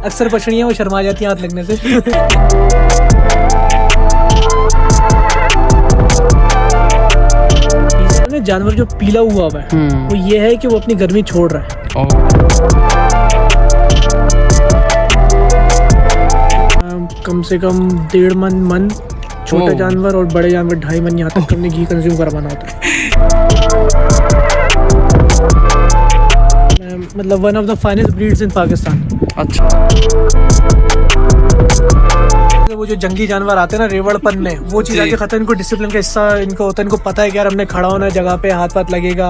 अक्सर बछड़ियाँ वो शर्मा जाती हैं हाथ लगने से। जानवर जो पीला हुआ है वो ये है कि वो अपनी गर्मी छोड़ रहा है। कम से कम 1.5 मन छोटे जानवर और बड़े जानवर 2.5 मन यहाँ तक हमने घी कंज्यूम करवाना होता है। मतलब one of the finest breeds in Pakistan. अच्छा, वो जो जंगली जानवर आते हैं ना रेवड़पन में, वो चीज़ आके खतरा, इनको डिसिप्लिन का हिस्सा इनको होता है। इनको पता है कि यार हमने खड़ा होना है जगह पे, हाथ पाथ लगेगा।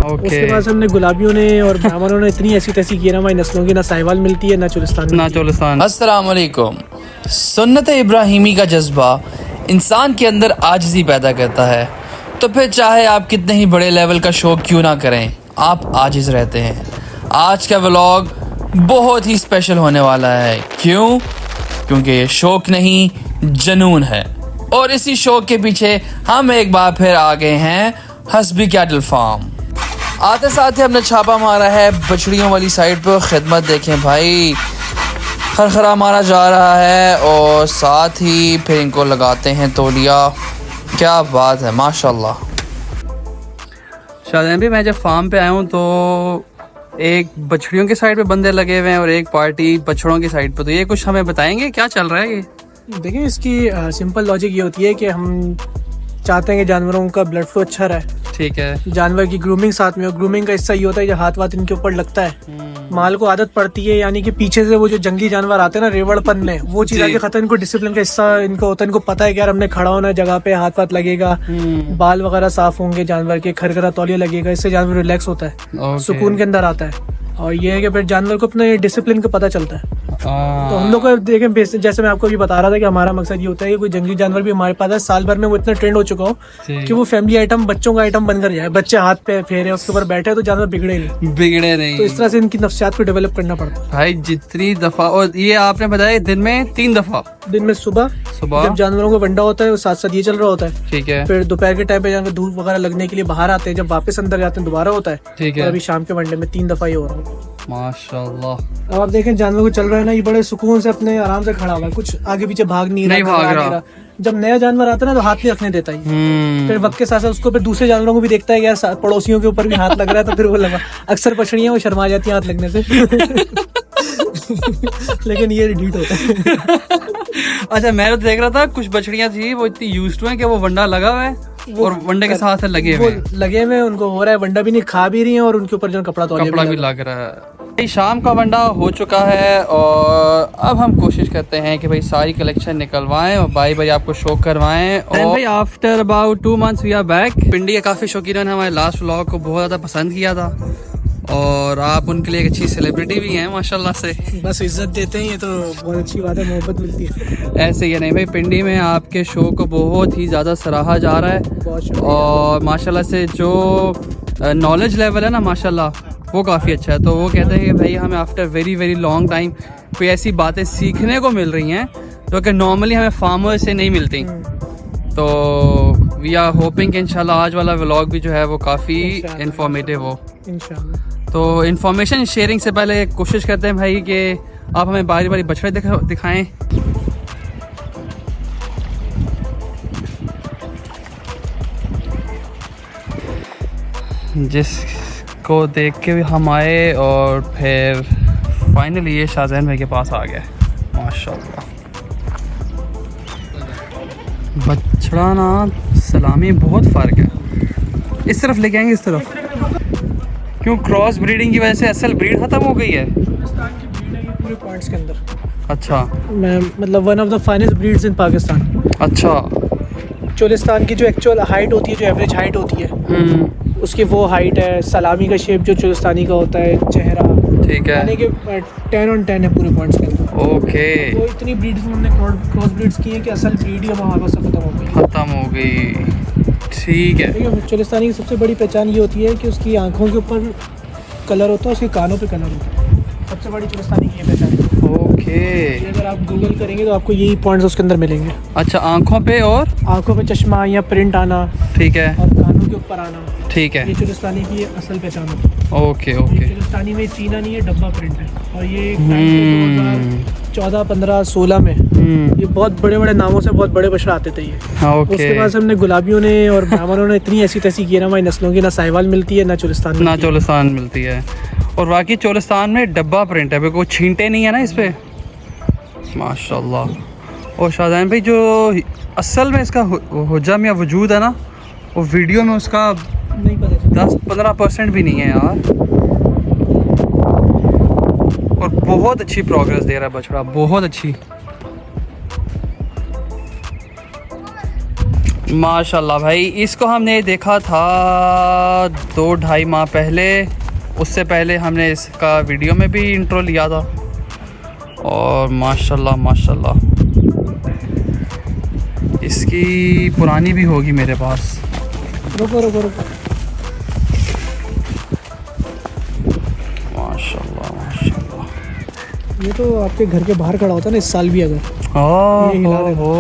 उसके बाद हमने गुलाबियों ने और ब्राह्मणों ने इतनी ऐसी तैसी की ना, हमारी नस्लों की ना साहिवाल मिलती है ना चोलिस्तान। अस्सलाम वालेकुम। सुन्नत इब्राहिमी का जज्बा इंसान के अंदर आजिज़ी पैदा करता है, तो फिर चाहे आप कितने ही बड़े लेवल का शौक क्यों ना करें, आप आजिज़ रहते हैं। आज का व्लॉग बहुत ही स्पेशल होने वाला है। क्यों? क्योंकि ये शौक नहीं जनून है, और इसी शौक के पीछे हम एक बार फिर आ गए हैं हस्बी कैटल फार्म। आते साथ ही हमने छापा मारा है बछड़ियों वाली साइड पर। खिदमत देखें भाई, खरखरा मारा जा रहा है और साथ ही फिर इनको लगाते हैं तौलिया। क्या बात है, माशाल्लाह। शाहजहां भाई, मैं जब फार्म पे आया हूँ तो एक बछड़ियों के साइड पे बंदे लगे हुए हैं और एक पार्टी बछड़ों की साइड पे, तो ये कुछ हमें बताएंगे क्या चल रहा है ये? देखिए, इसकी सिंपल लॉजिक ये होती है कि हम चाहते हैं कि जानवरों का ब्लड फ्लो अच्छा रहे। ठीक है। जानवर की ग्रूमिंग साथ में, और ग्रूमिंग का हिस्सा ये होता है जब हाथ वाथ इनके ऊपर लगता है, माल को आदत पड़ती है, यानी कि पीछे से वो जो जंगली जानवर आते हैं ना रेवड़पन में, वो चीज़ आके खतरा, इनको डिसिप्लिन का हिस्सा इनको होता है। इनको पता है कि यार हमने खड़ा होना है जगह पे, हाथ पाथ लगेगा, बाल वगैरह साफ होंगे जानवर के, खरखरा तौलिया लगेगा, इससे जानवर रिलैक्स होता है, सुकून के अंदर आता है। और ये है कि फिर जानवर को अपने डिसिप्लिन का पता चलता है। तो हम लोग को देखें, जैसे मैं आपको अभी बता रहा था कि हमारा मकसद ये होता है कि कोई जंगली जानवर भी हमारे पास है, साल भर में वो इतना ट्रेंड हो चुका हो कि वो फैमिली आइटम, बच्चों का आइटम बनकर जाए। बच्चे हाथ पे फेरे उसके ऊपर बैठे तो जानवर बिगड़े नहीं। तो इस तरह से इनकी नफ्सियात को डेवलप करना पड़ता है भाई। जितनी दफा, और ये आपने बताया दिन में 3 दफा, दिन में सुबह जब जानवरों को वंडा होता है, साथ साथ ये चल रहा होता है। ठीक है। फिर दोपहर के टाइम पे जानवर धूप वगैरह लगने के लिए बाहर आते हैं, जब वापस अंदर जाते हैं दोबारा होता है। ठीक है। अभी शाम के वनडे में 3 दफा ये हो रहा है। माशाल्लाह। अब आप देखें जानवर को चल रहा है ना, ये बड़े सुकून से अपने आराम से खड़ा हुआ है, कुछ आगे पीछे भाग नहीं रहा। जब नया जानवर आता है ना तो हाथ नहीं रखने देता ही। फिर वक्त के साथ साथ उसको फिर दूसरे जानवरों को भी देखता है कि यार पड़ोसियों के ऊपर भी हाथ लग रहा है, तो फिर वो लगा। अक्सर बछड़ियाँ वो शर्मा जाती हैं हाथ लगने से। लेकिन ये रिडीट होता है। अच्छा, मैं तो देख रहा था कुछ बछड़ियाँ थी वो इतनी यूज्ड हैं कि वो वंडा लगा हुआ है और वंडे के साथ लगे हुए, उनको हो रहा है, वंडा भी नहीं, खा भी रही है और उनके ऊपर जो कपड़ा भी लग रहा है। शाम का वंडा हो चुका है और अब हम कोशिश करते हैं कि भाई सारी कलेक्शन निकलवाएं और भाई आपको शो करवाएं। और भाई after about 2 months we are back. Pindi के काफी शौकीन ने हमारे लास्ट व्लॉग को बहुत ज्यादा पसंद किया था और आप उनके लिए एक अच्छी सेलिब्रिटी भी हैं माशाल्लाह से। बस इज्जत देते हैं, ये तो बहुत अच्छी बात है, मोहब्बत मिलती है। ऐसे ही नहीं भाई, पिंडी में आपके शो को बहुत ही ज़्यादा सराहा जा रहा है और माशाल्लाह से जो नॉलेज लेवल है ना माशाल्लाह वो काफ़ी अच्छा है। तो वो कहते हैं कि भाई हमें after very very long time कोई ऐसी बातें सीखने को मिल रही हैं जो कि नॉर्मली हमें फार्मर से नहीं मिलती। तो वी आर होपिंग कि इंशाल्लाह आज वाला व्लॉग भी जो है वो काफ़ी इंफॉर्मेटिव हो इंशाल्लाह। तो इन्फॉर्मेशन शेयरिंग से पहले कोशिश करते हैं भाई कि आप हमें बारी बारी बछड़े दिखाएं। जिसको देख के भी हम आए और फिर फाइनली ये शाहजहां भाई के पास आ गया। माशाल्लाह, बछड़ा ना सलामी बहुत फ़र्क है। इस तरफ लेके आएंगे, इस तरफ। क्यों? क्रॉस ब्रीडिंग की वजह से असल ब्रीड खत्म हो गई है पाकिस्तान की ब्रीड है पूरे पॉइंट्स के अंदर। अच्छा, मतलब one of the finest breeds in Pakistan. अच्छा, चोलिस्तान की जो एक्चुअल हाइट होती है, जो एवरेज हाइट होती है, उसकी वो हाइट है। सलामी का शेप जो चोलिस्तानी का होता है, चेहरा, ठीक है, यानी कि 10 on 10 है पूरे पॉइंट्स के अंदर। ओके। तो इतनी ब्रीड्स हमने क्रॉस ब्रीड्स की है कि असल ब्रीड ही हमारे पास खत्म हो गई। ठीक है। चोलिस्तानी की सबसे बड़ी पहचान ये होती है कि उसकी आंखों के ऊपर कलर होता है, उसके कानों पे कलर होता है। सबसे बड़ी चोलिस्तानी की पहचान है। ओके। ये अगर आप गूगल करेंगे तो आपको यही पॉइंट्स उसके अंदर मिलेंगे। अच्छा, आंखों पे और आंखों पे चश्मा या प्रिंट आना, ठीक है, और कानों के ऊपर आना, ठीक है। ये चुलिस्तानी की असल पहचान होती है। Okay okay. चुलिस्तानी में चीना नहीं है, डब्बा प्रिंट है। और ये 2014, 15, 16 में ये बहुत बड़े बड़े नामों से बहुत बड़े बछड़ा आते थे ये। ओके। उसके बाद से हमने गुलाबियों ने और ब्राह्मणों ने इतनी ऐसी तैसी की ना, हमारी नस्लों की ना साहिवाल मिलती है ना चोलिस्तान ना चोलिस्तान मिलती है। और बाकी चोलिस्तान में डब्बा प्रिंट है, कोई छींटे नहीं है ना इस पे, माशाल्लाह। और शाहजान भाई, जो असल में इसका हुजम या वजूद है ना, वो वीडियो में उसका नहीं पता, 10-15% भी नहीं है यार। और बहुत अच्छी प्रोग्रेस दे रहा है बछड़ा, बहुत अच्छी, माशाल्लाह भाई। इसको हमने देखा था 2-2.5 माह पहले, उससे पहले हमने इसका वीडियो में भी इंट्रो लिया था। और माशाल्लाह माशाल्लाह, इसकी पुरानी भी होगी मेरे पास। रुको रुको रुको, माशाल्लाह माशाल्लाह। ये तो आपके घर के बाहर खड़ा होता ना इस साल भी अगर। ओह ये हिला देता। हो,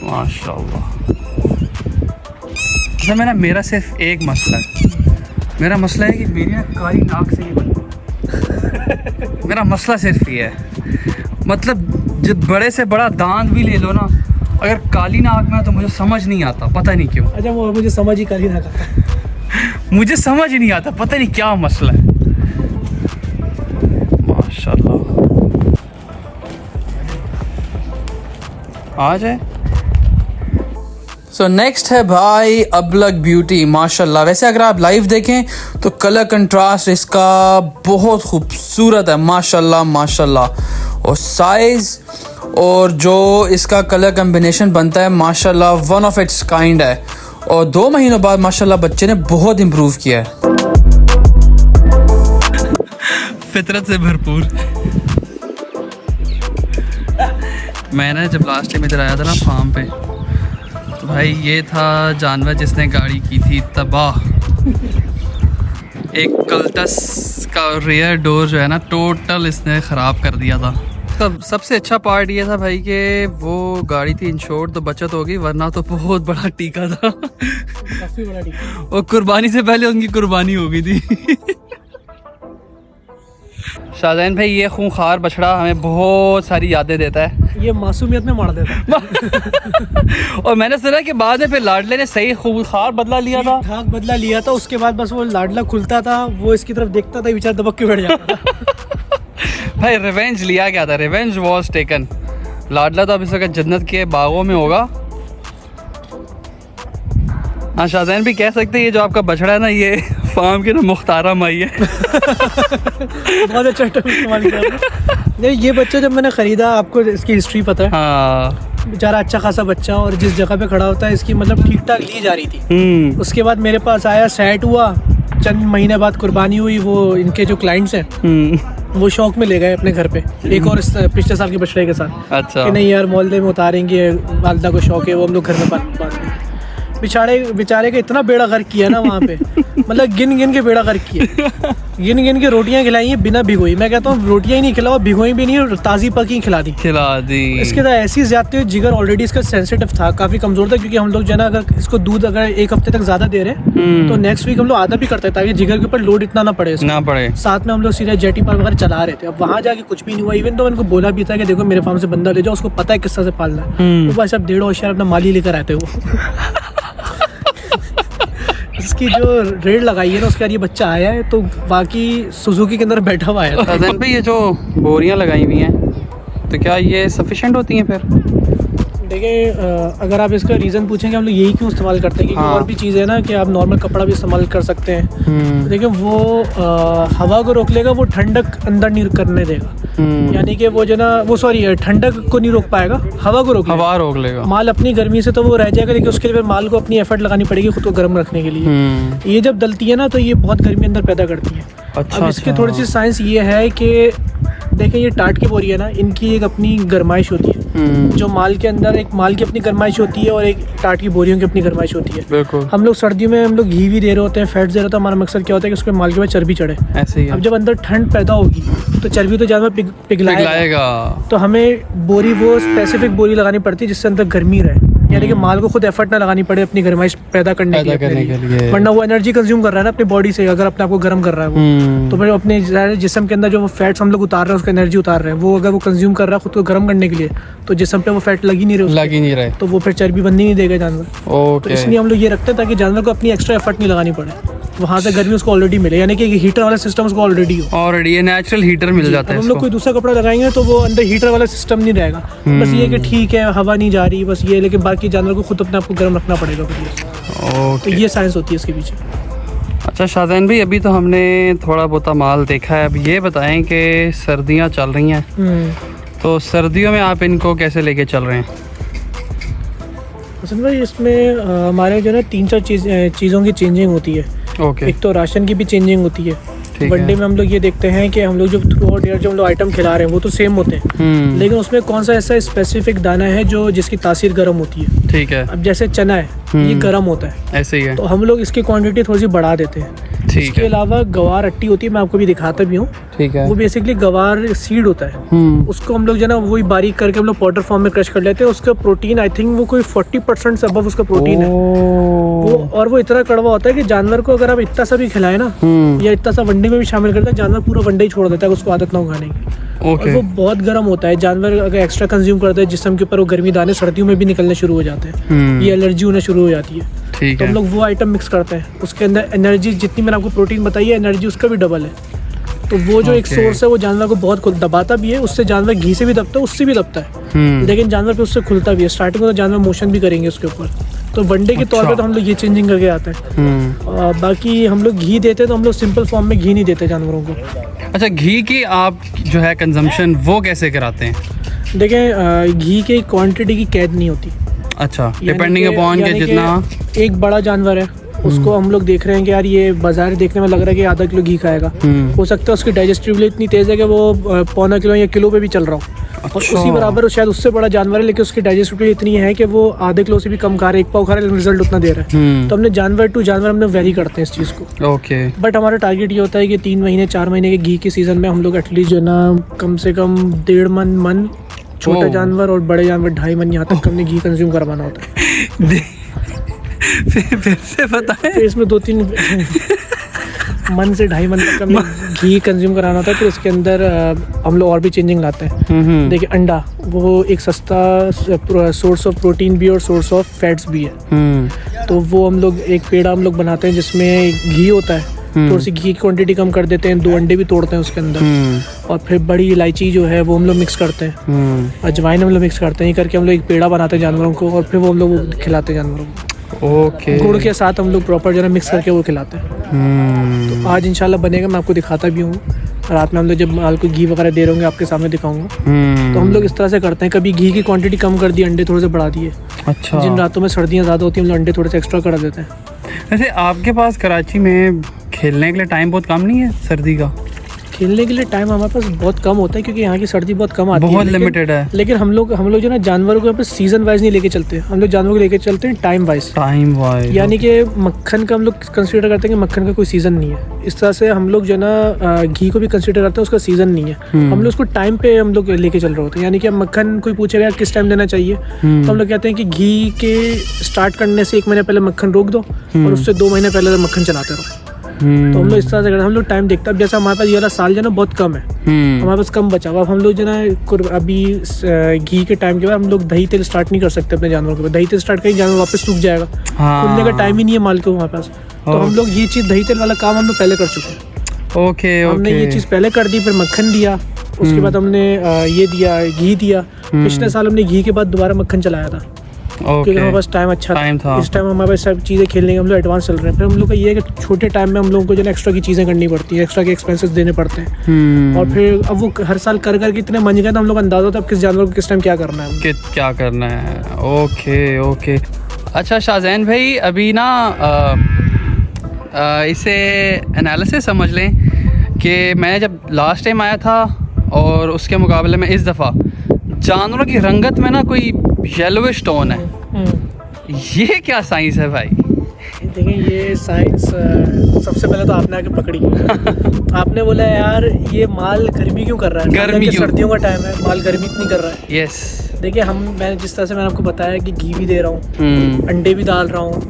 माशाल्लाह। अच्छा, मेरा सिर्फ एक मसला है। मेरा मसला है कि मेरी ना काली नाक से ही बनी। मेरा मसला सिर्फ ये है, मतलब जब बड़े से बड़ा दांत भी ले लो ना, अगर काली नाक में तो मुझे समझ नहीं आता, पता नहीं क्यों। अच्छा, वो मुझे समझ ही काली ना आता। मुझे समझ ही नहीं आता, पता नहीं क्या मसला है। माशाल्लाह, आ जाए। सो नेक्स्ट है भाई अबलग ब्यूटी, माशाल्लाह। वैसे अगर आप लाइव देखें तो कलर कंट्रास्ट इसका बहुत खूबसूरत है, माशाल्लाह माशाल्लाह। और साइज़ और जो इसका कलर कम्बिनेशन बनता है, माशाल्लाह वन ऑफ इट्स काइंड है। और 2 महीनों बाद माशाल्लाह बच्चे ने बहुत इम्प्रूव किया है, फितरत से भरपूर। मैंने जब लास्ट टाइम इधर आया था ना फार्म पे, तो भाई ये था जानवर जिसने गाड़ी की थी तबाह। एक कल्टस का रियर डोर जो है ना, टोटल इसने ख़राब कर दिया था। सबसे अच्छा पार्ट ये था भाई कि वो गाड़ी थी इंश्योर्ड, तो बचत हो गई, वरना तो बहुत बड़ा टीका था। काफी बड़ा टीका। और कुर्बानी से पहले उनकी कुर्बानी हो गई थी। शाहजान भाई, ये खूंखार बछड़ा हमें बहुत सारी यादें देता है। ये मासूमियत में मार देता है। और मैंने सुना कि बाद में फिर लाडले ने सही खूंखार बदला लिया था, ठाक बदला लिया था। उसके बाद बस वो लाडला खुलता था, वो इसकी तरफ देखता था, बेचारा दबक के बैठ जाता था। भाई रिवेंज लिया गया था, रिवेंज वॉज टेकन। लाडला तो अब इस वक्त जन्नत के बागों में होगा। हाँ शाहजान भी कह सकते हैं, ये जो आपका बछड़ा है ना, ये फार्म की ना मुख्तारा माई है। बहुत अच्छा टर्म इस्तेमाल किया आपने। ये बच्चा जब मैंने ख़रीदा, आपको इसकी हिस्ट्री पता है? हाँ, बेचारा अच्छा खासा बच्चा, और जिस जगह पे खड़ा होता है इसकी मतलब ठीक ठाक ली जा रही थी। उसके बाद मेरे पास आया, सेट हुआ, चंद महीने बाद कुर्बानी हुई। वो इनके जो क्लाइंट्स हैं वो शौक में ले गए अपने घर पे, एक और पिछले साल के बछड़े के साथ। अच्छा, कि नहीं यार, मोहल्ले में उतारेंगे, वालदा को शौक है, वो हम लोग घर में बांधेंगे। बेचारे का इतना बेड़ा गर्क किया ना वहाँ पे, मतलब गिन गिन के बेड़ा गर्क किया। गिन गिन के रोटियां खिलाई हैं बिना भिगोई। मैं कहता हूँ रोटियां ही नहीं खिलाओ, भिगोई भी नहीं, और ताज़ी पकी खिला दी। इसके साथ ऐसी ज्यादा, जिगर ऑलरेडी इसका सेंसिटिव था, काफ़ी कमज़ोर था। क्योंकि हम लोग जो है ना, अगर इसको दूध अगर 1 हफ्ते तक ज़्यादा दे रहे हैं तो नेक्स्ट वीक हम लोग आधा भी करते हैं, ताकि जिगर के ऊपर लोड इतना ना पड़े। साथ में हम लोग सीधा जेटी पर वगैरह चला रहे थे। अब वहाँ जाके कुछ भी नहीं हुआ। इवन तो मैंने उनको बोला भी था कि देखो मेरे फार्म से बंदा ले जाओ, उसको पता है किस तरह से पालना है। वो भाई साहब 1.5 होशियार अपना माली लेकर आते वो। इसकी जो रेड लगाई है ना, उसके बाद ये बच्चा आया है, तो बाकी सुजुकी के अंदर बैठा हुआ है। शाहजान भाई, ये जो बोरियां लगाई हुई हैं, तो क्या ये सफिशिएंट होती हैं फिर? देखिए, अगर आप इसका रीज़न पूछेंगे हम लोग यही क्यों इस्तेमाल करते हैं, क्योंकि और भी चीज़ है ना कि आप नॉर्मल कपड़ा भी इस्तेमाल कर सकते हैं। देखिए, वो हवा को रोक लेगा, वो ठंडक अंदर नहीं करने देगा। यानी कि वो जो ना, वो सॉरी ठंडक को नहीं रोक पाएगा, हवा को रोक लेगा। माल अपनी गर्मी से तो वो रह जाएगा, लेकिन उसके लिए माल को अपनी एफर्ट लगानी पड़ेगी खुद को गर्म रखने के लिए। ये जब दलती है ना, तो ये बहुत गर्मी अंदर पैदा करती है। अब इसकी थोड़ी सी साइंस ये है कि देखिए ये टाट की बोरी है ना, इनकी एक अपनी गरमाइश होती है। जो माल के अंदर एक माल की अपनी गरमाइश होती है और एक टाट की बोरियों की अपनी गरमाइश होती है। बिल्कुल। हम लोग सर्दियों में हम लोग घी भी दे रहे होते हैं, फैट दे रहे होते हैं। हमारा मकसद क्या होता है कि उसके माल के बाद चर्बी चढ़े। ऐसे ही अब जब अंदर ठंड पैदा होगी तो चर्बी तो जानवर पिघलाएगा, तो हमें बोरी वो स्पेसिफिक बोरी लगानी पड़ती है जिससे अंदर गर्मी रहे, यानी कि माल को खुद एफर्ट ना लगानी पड़े अपनी गरमाइश पैदा करने के लिए। वरना वो एनर्जी कंज्यूम कर रहा है ना अपनी बॉडी से, अगर अपने आप को गर्म कर रहा है वो, तो फिर अपने जिस्म के अंदर जो फैट्स हम लोग उतार रहे हैं उसका एनर्जी उतार रहे हैं, वो अगर वो कंज्यूम कर रहा है खुद को गर्म करने के लिए तो जिस्म पे वो फैट लग ही नहीं रहे, तो वो फिर चर्बी बनने नहीं देगा जानवर। तो इसलिए हम लोग ये रखते हैं ताकि जानवर को अपनी एक्स्ट्रा एफर्ट नहीं लगानी पड़े, वहाँ से गर्मी उसको ऑलरेडी मिले, यानी कि हीटर वाला सिस्टम उसको ऑलरेडी ये नेचुरल हीटर मिल जाता है। हम लोग कोई दूसरा कपड़ा लगाएंगे तो वो अंदर हीटर वाला सिस्टम नहीं रहेगा। बस ये कि ठीक है हवा नहीं जा रही बस ये, लेकिन बाकी जानवर को खुद अपने आप को गर्म रखना पड़ेगा। तो ये साइंस होती है इसके पीछे। अच्छा शाहज़ैन भाई, अभी तो हमने थोड़ा बहुत माल देखा है, अब ये बताएं कि सर्दियाँ चल रही हैं, तो सर्दियों में आप इनको कैसे लेके चल रहे हैं? असल में इसमें हमारे जो है ना 3-4 चीज़ों की चेंजिंग होती है। एक तो राशन की भी चेंजिंग होती है। वनडे में हम लोग ये देखते हैं कि हम लोग जो थ्रू आउट ईयर जो हम लोग आइटम खिला रहे हैं वो तो सेम होते हैं, लेकिन उसमें कौन सा ऐसा स्पेसिफिक दाना है जो जिसकी तासीर गर्म होती है। ठीक है। अब जैसे चना है ये गर्म होता है, ऐसे ही है, तो हम लोग इसकी क्वांटिटी थोड़ी सी बढ़ा देते हैं। इसके अलावा गवार अट्टी होती है, मैं आपको भी दिखाता भी हूँ। ठीक है। वो बेसिकली गवार सीड होता है, उसको हम लोग जो है ना वही बारीक करके हम लोग पाउडर फॉर्म में क्रश कर लेते हैं। उसका प्रोटीन आई थिंक वो कोई 40% से अबव उसका प्रोटीन है वो, और वो इतना कड़वा होता है कि जानवर को अगर आप इतना सा भी खिलाए ना या इतना सा वनडे में भी शामिल करते हैं, जानवर पूरा वनडे ही छोड़ देता है, उसको आदत ना हो खाने की। और वो बहुत गर्म होता है, जानवर अगर एक्स्ट्रा कंज्यूम करता है जिस्म के ऊपर वो गर्मी दाने सर्दियों में भी निकलने शुरू हो जाते हैं, ये एलर्जी होना शुरू हो जाती है। तो हम लोग वो आइटम मिक्स करते हैं, उसके अंदर एनर्जी जितनी मैंने आपको प्रोटीन बताई है एनर्जी उसका भी डबल है। तो वो जो एक सोर्स है वो जानवर को बहुत दबाता भी है, उससे जानवर घी से भी दबता है, उससे भी दबता है, लेकिन जानवर पे उससे खुलता भी है। स्टार्टिंग में तो जानवर मोशन भी करेंगे उसके ऊपर, तो वनडे के तौर पे तो हम लोग ये चेंजिंग करके आते हैं। बाकी हम लोग घी देते हैं तो हम लोग सिंपल फॉर्म में घी नहीं देते जानवरों को। अच्छा, घी की आप जो है कंजम्पशन वो कैसे कराते हैं? देखें घी की क्वांटिटी की कैद नहीं होती। अच्छा, डिपेंडिंग अपॉन के जितना एक बड़ा जानवर है उसको हम लोग देख रहे हैं कि यार ये बाजार देखने में लग रहा है कि आधा किलो घी खाएगा, हो सकता है उसकी डाइजेस्टिबिलिटी इतनी तेज है कि वो पौना किलो या किलो पे भी चल रहा हो। और उसी बराबर शायद उससे बड़ा जानवर है लेकिन उसकी डाइजेस्टिबिलिटी इतनी है कि वो आधे किलो से भी कम खा रहा है, एक पाव खा रहा है, रिजल्ट उतना दे रहा है। तो हमने जानवर टू जानवर हमने वेरी करते हैं इस चीज़ को। ओके। बट हमारा टारगेट ये होता है कि 3 महीने 4 महीने के घी के सीजन में हम लोग एटलीस्ट जो है ना कम से कम 1.5 मन छोटे जानवर और बड़े जानवर 2.5 मन यहाँ तक हमने घी कंज्यूम करवाना होता है। फिर से बताएं। तो इसमें 2-3 मन से 2.5 मन तक हमें घी कंज्यूम कराना होता है। तो इसके अंदर हम लोग और भी चेंजिंग लाते हैं। देखिए अंडा वो एक सस्ता सोर्स ऑफ प्रोटीन भी और सोर्स ऑफ फैट्स भी है। तो वो हम लोग एक पेड़ा हम लोग बनाते हैं जिसमें घी होता है, थोड़ी सी घी की क्वांटिटी कम कर देते हैं, 2 अंडे भी तोड़ते हैं उसके अंदर, और फिर बड़ी इलायची जो है वो हम लोग मिक्स करते हैं, अजवाइन हम लोग मिक्स करते हैं। ये करके हम लोग एक पेड़ा बनाते हैं जानवरों को और फिर वो हम लोग खिलाते हैं जानवरों को। ओके। गुड़ के साथ हम लोग प्रॉपर जो है मिक्स करके वो खिलाते हैं। तो आज इंशाल्लाह बनेगा, मैं आपको दिखाता भी हूँ। रात में हम लोग जब माल को घी वगैरह दे रहे होंगे आपके सामने दिखाऊंगा। तो हम लोग इस तरह से करते हैं, कभी घी की क्वांटिटी कम कर दी, अंडे थोड़े से बढ़ा दिए। अच्छा। जिन रातों में सर्दियाँ ज़्यादा होती हैं हम लोग अंडे थोड़े से एक्स्ट्रा कर देते हैं। वैसे आपके पास कराची में खेलने के लिए टाइम बहुत कम नहीं है सर्दी का? खेलने के लिए टाइम हमारे पास बहुत कम होता है क्योंकि यहाँ की सर्दी बहुत कम आती है, बहुत लिमिटेड है। लेकिन हम लोग जो ना जानवरों को यहाँ पे सीजन वाइज नहीं लेके चलते, हम लोग जानवरों को लेके चलते हैं टाइम वाइज। यानी कि मक्खन का हम लोग कंसीडर करते हैं कि मक्खन का कोई सीजन नहीं है। इस तरह से हम लोग जो ना घी को भी कंसीडर करते हैं, उसका सीजन नहीं है। हम लोग उसको टाइम पे हम लोग लेके चल रहे होते हैं। यानी कि मक्खन कोई पूछेगा किस टाइम देना चाहिए, तो हम लोग कहते हैं कि घी के स्टार्ट करने से 1 महीने पहले मक्खन रोक दो और उससे 2 महीने पहले मक्खन चलाते रहो। तो हम लोग इस तरह से करते हैं, हम लोग टाइम देखते हैं। अब जैसा हमारे पास ये वाला साल जो है ना बहुत कम है, हमारे पास कम बचा हुआ। अब हम लोग जो ना अभी घी के टाइम के बाद हम लोग दही तेल स्टार्ट नहीं कर सकते अपने जानवरों के। दही तेल स्टार्ट करें जानवर वापस सूख जाएगा, खुलने का टाइम ही नहीं है माल के हमारे पास। तो हम लोग ये चीज़ दही तेल वाला काम हम लोग पहले कर चुके हैं। ओके। हमने ये चीज़ पहले कर दी, फिर मक्खन दिया, उसके बाद हमने ये दिया घी दिया। पिछले साल हमने घी के बाद दोबारा मक्खन चलाया था क्योंकि हमारे पास टाइम अच्छा था। इस टाइम हमारे पास सब चीज़ें खेलने के हम लोग एडवांस चल रहे हैं। फिर हम लोग का ये है कि छोटे टाइम में हम लोगों को जो है एक्स्ट्रा की चीज़ें करनी पड़ती है, एक्स्ट्रा के एक्सपेंसेस देने पड़ते हैं। और फिर अब वो हर साल कर करके इतने मन गए तो हम लोग अंदाजा होता है अब किस जानवर को किस टाइम क्या करना है, क्या करना है। ओके। अच्छा शाहज़ैन भाई, अभी ना इसे एनालिसिस समझ लें कि मैं जब लास्ट टाइम आया था और उसके मुकाबले में इस दफ़ा जानवरों की रंगत में ना कोई येलोविश टोन है। ये क्या साइंस है भाई? देखिए ये साइंस सबसे पहले तो आपने आके पकड़ी। आपने बोला यार ये माल गर्मी क्यों कर रहा है, गर्मी क्यों? सर्दियों का टाइम है, माल गर्मी इतनी कर रहा है। यस। देखिए मैं जिस तरह से मैंने आपको बताया कि घी भी दे रहा हूँ, अंडे भी डाल रहा हूँ,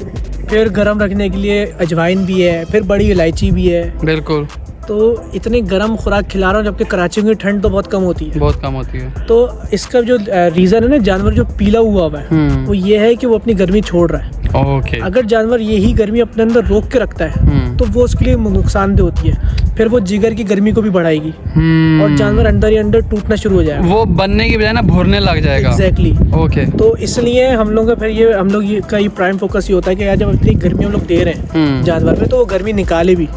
फिर गर्म रखने के लिए अजवाइन भी है, फिर बड़ी इलायची भी है। बिल्कुल। तो इतनी गर्म खुराक खिला रहा हूँ, जबकि कराची में ठंड तो बहुत कम होती है। बहुत कम होती है। तो इसका जो रीज़न है ना, जानवर जो पीला हुआ है वो ये है कि वो अपनी गर्मी छोड़ रहा है। ओके। अगर जानवर यही गर्मी अपने अंदर रोक के रखता है तो वो उसके लिए नुकसानदेह होती है, फिर वो जिगर की गर्मी को भी बढ़ाएगी और जानवर अंदर ही अंदर टूटना शुरू हो जाएगा, वो बनने की बजाय ना भुरने लग जाएगा। एग्जैक्टली। ओके। तो इसलिए हम लोग का फिर ये का ये प्राइम फोकस ये होता है कि यार जब इतनी गर्मी हम लोग दे रहे हैं जानवर में, तो वो गर्मी निकाले भी।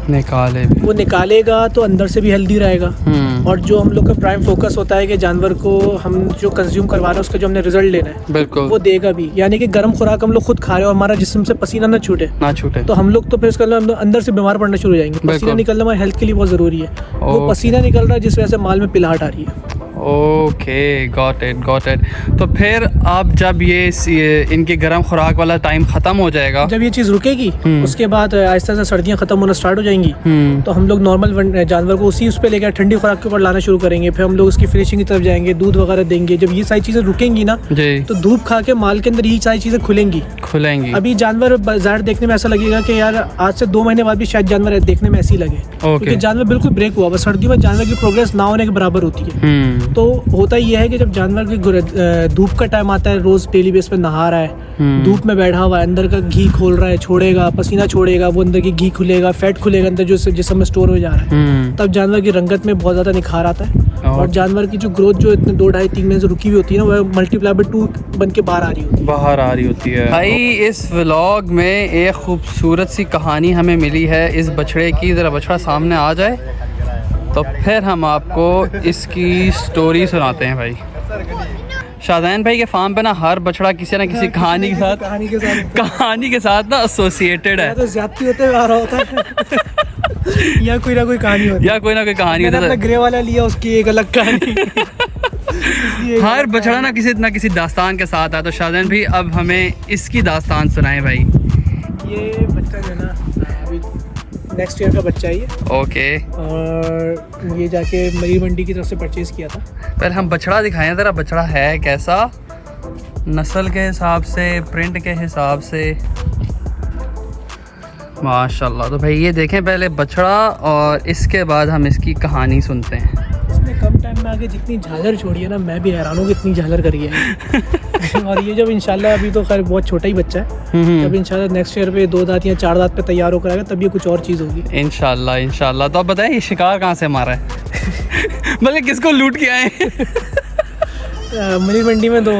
वो निकालेगा तो अंदर से भी हेल्दी रहेगा। और जो हम लोग का प्राइम फोकस होता है कि जानवर को हम जो कंज्यूम करवा रहे हैं उसका जो हमने रिजल्ट लेना है, बिल्कुल, वो देगा भी। यानी कि गर्म खुराक हम लोग खुद खा रहे हैं और हमारा जिस्म से पसीना ना छूटे, तो हम लोग तो फिर उसका अंदर से बीमार पड़ना शुरू हो जाएंगे। पसीना निकलना हमारी हेल्थ के लिए बहुत जरूरी है। वो पसीना निकल रहा है जिस वजह से माल में पिलाहट आ रही है। Okay, got it. तो फिर अब जब ये इनकी गर्म खुराक वाला टाइम खत्म हो जाएगा, जब ये चीज़ रुकेगी उसके बाद आहिस्ता से सर्दियाँ खत्म होना स्टार्ट हो जाएंगी, तो हम लोग नॉर्मल जानवर को उस पे लेकर ठंडी खुराक के ऊपर लाना शुरू करेंगे। फिर हम लोग उसकी फिनिशिंग की तरफ जाएंगे, दूध वगैरह देंगे। जब ये सारी चीज़ें रुकेंगी ना, तो धूप खा के माल के अंदर ये सारी चीज़ें खुलेंगी। अभी जानवर बाजार देखने में ऐसा लगेगा कि यार आज से 2 महीने बाद भी शायद जानवर देखने में ऐसी लगे, क्योंकि जानवर बिल्कुल ब्रेक हुआ। बस सर्दियों में जानवर की प्रोग्रेस ना होने के बराबर होती है। तो होता ये है कि जब जानवर की धूप का टाइम आता है, रोज डेली बेस पे नहा रहा है, धूप में बैठा हुआ है, अंदर का घी खोल रहा है, छोड़ेगा, पसीना छोड़ेगा, वो अंदर की घी खुलेगा, फैट खुलेगा अंदर जो जिसम में स्टोर हो जा रहा है, तब जानवर की रंगत में बहुत ज्यादा निखार आता है। और जानवर की जो ग्रोथ जो इतने 2, 2.5, 3 महीने से रुकी हुई होती है ना, वो मल्टीप्लाई बाय 2 बन के बाहर आ रही होती है। भाई इस व्लॉग में एक खूबसूरत सी कहानी हमें मिली है इस बछड़े की। जरा बछड़ा सामने आ जाए तो फिर हम आपको इसकी स्टोरी सुनाते हैं। भाई शाहज़ैन भाई के फार्म पे ना हर बछड़ा किसी ना किसी कहानी के साथ ना एसोसिएटेड है। तो ज्यादती होते हुए आ रहा होता है या कोई ना कोई कहानी होती है। मैंने ग्रे वाला लिया, उसकी एक अलग कहानी। हर बछड़ा ना किसी दास्तान के साथ है। तो शाहज़ैन भाई अब हमें इसकी दास्तान सुनाएं भाई। ये बच्चा जो है ना अभी नेक्स्ट ईयर का बच्चा है ये। ओके। और ये जाके मरीर मंडी की तरफ से परचेज किया था। पहले हम बछड़ा दिखाएं ज़रा, बछड़ा है कैसा, नस्ल के हिसाब से, प्रिंट के हिसाब से। माशाल्लाह। तो भाई ये देखें पहले बछड़ा और इसके बाद हम इसकी कहानी सुनते हैं। इसने कम टाइम में आगे जितनी झालर छोड़ी है ना, मैं भी हैरान हूँ कि इतनी झालर करी है। और ये जब इंशाल्लाह, अभी तो खैर बहुत छोटा ही बच्चा है, जब इंशाल्लाह नेक्स्ट ईयर पे 2 दांत या 4 दांत पे तैयार होकर आएगा तब ये कुछ और चीज़ होगी इंशाल्लाह। तो आप बताएं ये शिकार कहाँ से मारा है? मतलब किसको लूट के आए? मरीर मंडी में 2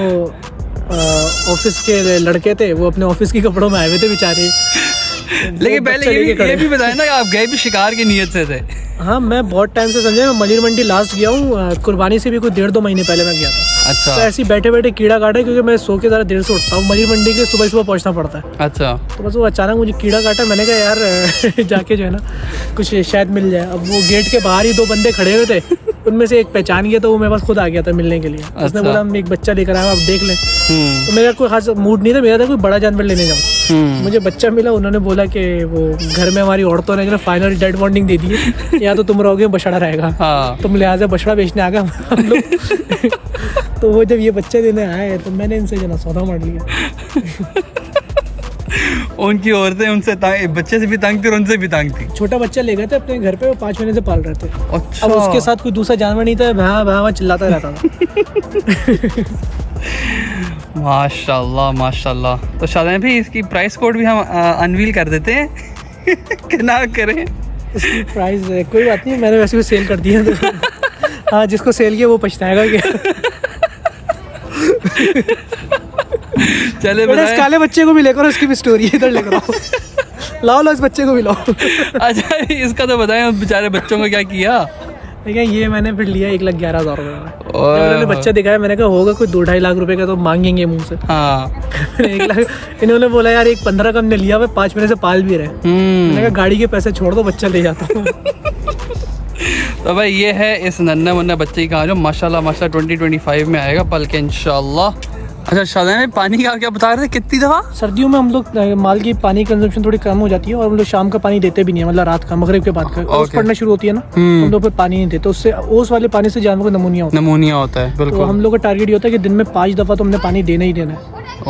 ऑफिस के लड़के थे, वो अपने ऑफिस के कपड़ों में आए हुए थे बेचारे। लेकिन पहले ये भी बताएं ना कि आप गए भी शिकार की नीयत से थे? हाँ, मैं बहुत टाइम से समझे, मैं मलिर मंडी लास्ट गया हूँ कुर्बानी से भी कोई 1.5-2 महीने पहले मैं गया था। अच्छा। तो ऐसे बैठे बैठे कीड़ा काटा, क्योंकि मैं सो के ज़रा देर से उठता हूँ, मलिर मंडी के सुबह पहुँचना पड़ता है। अच्छा। तो बस वो अचानक मुझे कीड़ा काटा, मैंने कहा यार जाके जो है ना कुछ शायद मिल जाए। अब वो गेट के बाहर ही 2 बंदे खड़े हुए थे, उनमें से एक पहचान गया, तो वो मेरे पास खुद आ गया था मिलने के लिए। उसने बोला हम एक बच्चा लेकर आए, आप देख लें। तो मेरा कोई खास मूड नहीं था, मेरा था कोई बड़ा जानवर लेने जाऊँ। मुझे बच्चा मिला, उन्होंने बोला कि वो घर में हमारी औरतों ने फाइनल डेड वार्निंग दे दी है, या तो तुम रहोगे बछड़ा रहेगा। हाँ। तुम लिहाजा बछड़ा बेचने आ गए हम लोग। तो वो जब ये बच्चे देने आए तो मैंने इनसे जना सौदा मार लिया। उनकी औरतें उनसे बच्चे से भी तंग थी और उनसे भी तंग थी। छोटा बच्चा ले गए थे अपने घर पे, वो 5 महीने से पाल रहे थे। अच्छा। अब उसके साथ कोई दूसरा जानवर नहीं था, भैं चिल्लाता रहता था। माशाल्लाह। तो शाहज़ैन भाई इसकी प्राइस कोड भी हम अनवील कर देते हैं कि ना करें? इसकी प्राइस कोई बात नहीं, मैंने वैसे भी सेल कर दिया। तो हाँ, जिसको सेल किया वो पछताएगा क्या। चले इस काले बच्चे को भी लेकर उसकी भी स्टोरी इधर लेकर आओ। लाओ इस बच्चे को भी लाओ। अच्छा, इसका तो बताएं बेचारे बच्चों को क्या किया? देखिए ये मैंने फिर लिया 1,11,000 रुपये में। जब मैंने बच्चा दिखाया, मैंने कहा होगा कोई 2-2.5 लाख रुपए का तो मांगेंगे मुंह से। हाँ। 1 लाख इन्होंने बोला यार 1,15 का हमने लिया हुआ, 5 महीने से पाल भी रहे। मैंने कहा गाड़ी के पैसे छोड़ दो, बच्चा ले जाता हूँ। तो भाई ये है इस नन्हे मुन्ने बच्चे की कहानी जो माशाल्लाह 2025 में आएगा बल्कि इंशाल्लाह। अच्छा शाहज़ैन भाई पानी का क्या बता रहे थे कितनी दफ़ा? सर्दियों में हम लोग माल की पानी कंजम्पशन थोड़ी कम हो जाती है और हम लोग शाम का पानी देते भी नहीं है, मतलब रात का मगरिब के बाद का ओस पड़ना शुरू होती है ना, हम लोग फिर पानी नहीं देते, उससे ओस वाले पानी से जानवर को नमूनिया होता है तो बिल्कुल। हम लोग का टारगेट ये होता है कि दिन में 5 दफ़ा तो हमने पानी देना ही देना है।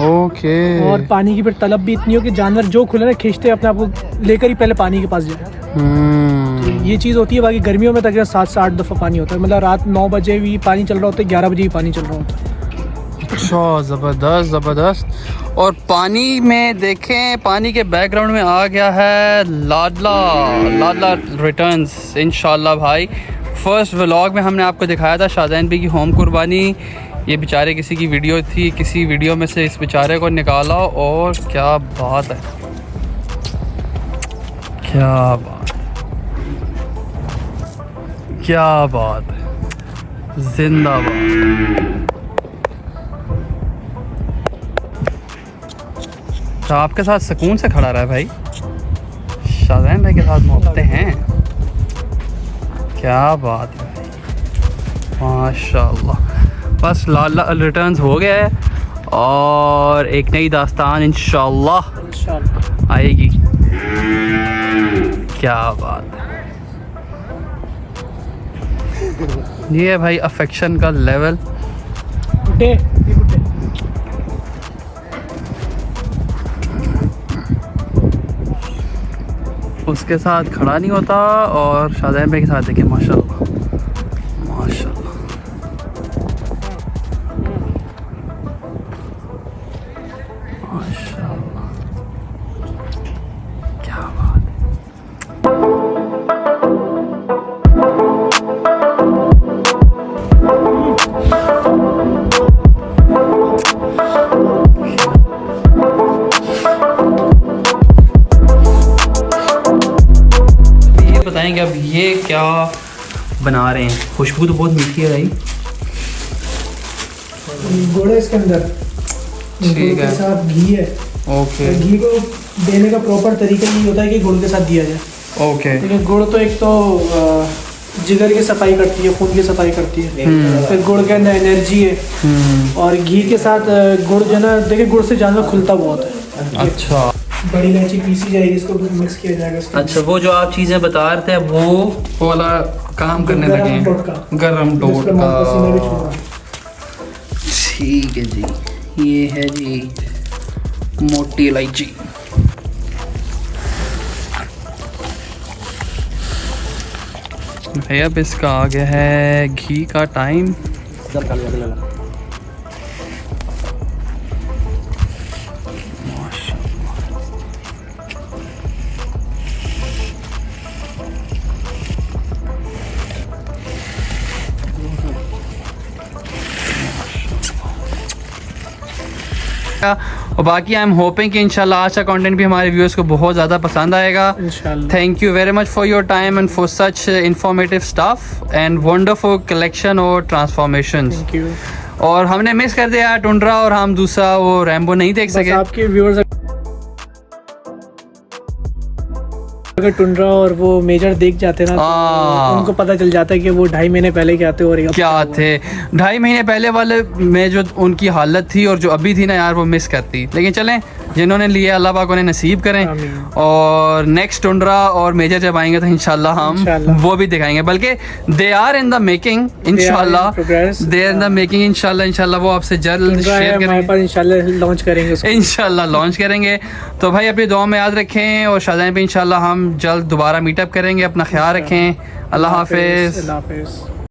ओके। और पानी की फिर तलब भी इतनी हो कि जानवर जो खुले ना खींचते अपने आप को लेकर ही पहले पानी के पास जाए। तो ये चीज़ होती है। बाकी गर्मियों में तकरीबन 7 से 8 दफ़ा पानी होता है, मतलब रात 9 बजे भी पानी चल रहा होता है, 11 बजे भी पानी चल रहा होता है। अच्छा ज़बरदस्त ज़बरदस्त। और पानी में देखें, पानी के बैकग्राउंड में आ गया है लाडला रिटर्न्स इंशाल्लाह। भाई फर्स्ट व्लॉग में हमने आपको दिखाया था शाहज़ैन भाई की होम कुर्बानी। ये बेचारे किसी की वीडियो थी, किसी वीडियो में से इस बेचारे को निकाला और क्या बात है, क्या बात है, जिंदाबाद। तो आपके साथ सुकून से खड़ा रहा है भाई, शाहज़ैन भाई के साथ मोहब्बतें हैं, क्या बात है भाई माशाल्लाह। बस लाला रिटर्न्स हो गया है और एक नई दास्तान इंशाल्लाह आएगी, क्या बात है। ये है भाई अफेक्शन का लेवल। उसके साथ खड़ा नहीं होता और शाहज़ैन भाई के साथ देखिए माशाल्लाह माशाल्लाह। माशाल्लाह क्या बात है। बताएंगे अब ये क्या बना रहे हैं, खुशबू तो बहुत मीठी है भाई। गुड़ है इसके अंदर, ठीक गुड़ के है। साथ घी है। ओके तो घी को देने का प्रॉपर तरीका ये होता है कि गुड़ के साथ दिया जाए। ओके। लेकिन गुड़ तो एक तो जिगर की सफाई करती है, खून की सफाई करती है, फिर गुड़ के अंदर एनर्जी है। और घी के साथ गुड़ जो है ना, देखिए गुड़ से जानवर खुलता बहुत है। अच्छा बड़ी इलायची पीसी जाएगी, इसको मिक्स किया जाएगा इसके अच्छा, वो जो आप चीज़ें बता रहे थे वो वाला काम करने लगे हैं, गरम टोटका। ठीक है जी, ये है जी मोटी इलायची। भैया अब इसका आ गया है घी का टाइम। और बाकी आई एम होपिंग कि इंशाल्लाह आज का कंटेंट भी हमारे व्यूअर्स को बहुत ज़्यादा पसंद आएगा। Thank you very much for your time and for such informative stuff and wonderful collection और ट्रांसफॉर्मेशन। और हमने मिस कर दिया टुंड्रा और हम दूसरा वो रैम्बो नहीं देख सके। आपके व्यूअर्स अगर टुंड्रा और वो मेजर देख जाते ना तो उनको पता चल जाता है कि वो 2.5 महीने पहले क्या थे और क्या थे। 2.5 महीने पहले वाले में जो उनकी हालत थी और जो अभी थी ना यार, वो मिस करती। लेकिन चलें, जिन्होंने लिए अल्लाह पाक उन्हें नसीब करें। और नेक्स्ट टुंड्रा और मेजर जब आएंगे तो इंशाल्लाह हम वो भी दिखाएंगे, बल्कि they are in the making इंशाल्लाह, they are in the making इंशाल्लाह वो आपसे जल्द शेयर करेंगे, इंशाल्लाह लॉन्च करेंगे। तो भाई अपनी दुआ में याद रखें और शाहज़ैन पे इंशाल्लाह हम जल्द दोबारा मीटअप करेंगे। अपना ख्याल रखें। अल्लाह हाफिज़।